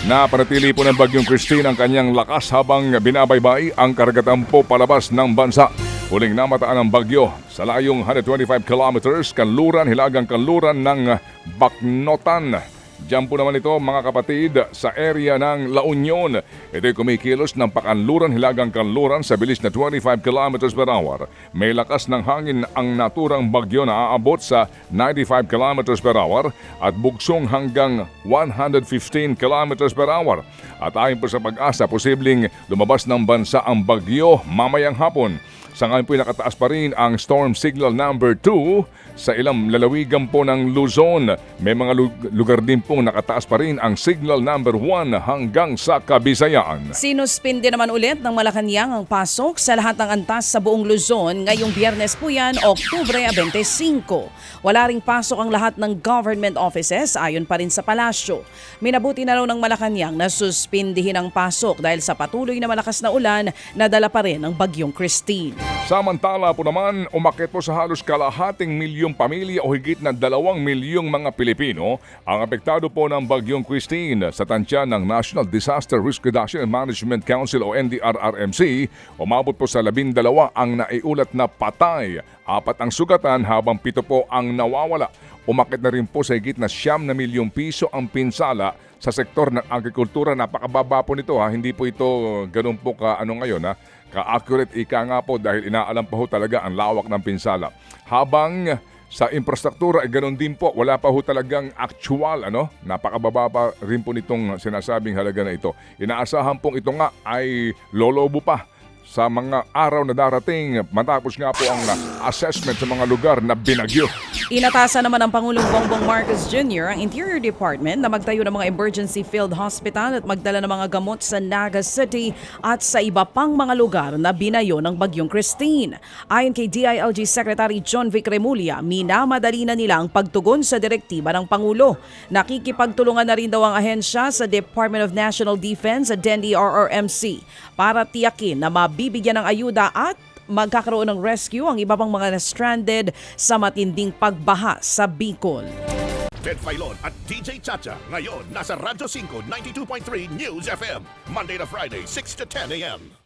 Napanatili po ng Bagyong Christine ang kanyang lakas habang binabaybay ang karagatan po palabas ng bansa. Huling namataan ng bagyo sa layong 125 kilometers hilagang kanluran ng Bacnotan. Diyan po naman ito mga kapatid sa area ng La Union. Ito'y kumikilos ng pakanluran hilagang kanluran sa bilis na 25 kilometers per hour. May lakas ng hangin ang naturang bagyo na aabot sa 95 kilometers per hour at bugsong hanggang 115 kilometers per hour. At ayon po sa Pag-asa, posibleng lumabas ng bansa ang bagyo mamayang hapon. Sa ngayon po'y nakataas pa rin ang Storm Signal number 2 sa ilang lalawigan po ng Luzon. May mga lugar din pong nakataas pa rin ang Signal number 1 hanggang sa Kabisayaan. Sinuspinde naman ulit ng Malacanang ang pasok sa lahat ng antas sa buong Luzon ngayong Biyernes po yan, Oktubre 25. Wala ring pasok ang lahat ng government offices ayon pa rin sa palasyo. Minabuti na raw ng Malacanang na suspindihin ang pasok dahil sa patuloy na malakas na ulan na dala pa rin ng Bagyong Christine. Samantala po naman, umakyat po sa halos kalahating milyong pamilya o higit na 2 milyong mga Pilipino ang apektado po ng Bagyong Christine. Sa tansya ng National Disaster Risk Reduction and Management Council o NDRRMC, umabot po sa 12 ang naiulat na patay, 4 ang sugatan habang 7 po ang nawawala. Umakyat na rin po sa higit na 9 milyong piso ang pinsala sa sektor ng agrikultura. Napakababa po nito hindi po ito ganun po ka-accurate ika nga po dahil inaalam pa ho talaga ang lawak ng pinsala. Habang sa infrastruktura ay ganun din po, wala pa ho talagang actual, napakababa pa rin po nitong sinasabing halaga na ito. Inaasahan pong ito nga ay lolobo pa sa mga araw na darating matapos nga po ang assessment sa mga lugar na binagyo. Inatasan naman ng Pangulong Bongbong Marcos Jr. ang Interior Department na magtayo ng mga emergency field hospital at magdala ng mga gamot sa Naga City at sa iba pang mga lugar na binayo ng Bagyong Christine. Ayon kay DILG Secretary John Vic Remulla, minamadali na nila ang pagtugon sa direktiba ng Pangulo. Nakikipagtulungan na rin daw ang ahensya sa Department of National Defense at DEND-RRMC para tiyakin na mabibigyan ng ayuda at magkakaroon ng rescue ang iba pang mga na-stranded sa matinding pagbaha sa Bicol. Ted Filon at DJ Chacha ngayon nasa Radyo 5 92.3 News FM Monday to Friday 6 to 10 a.m.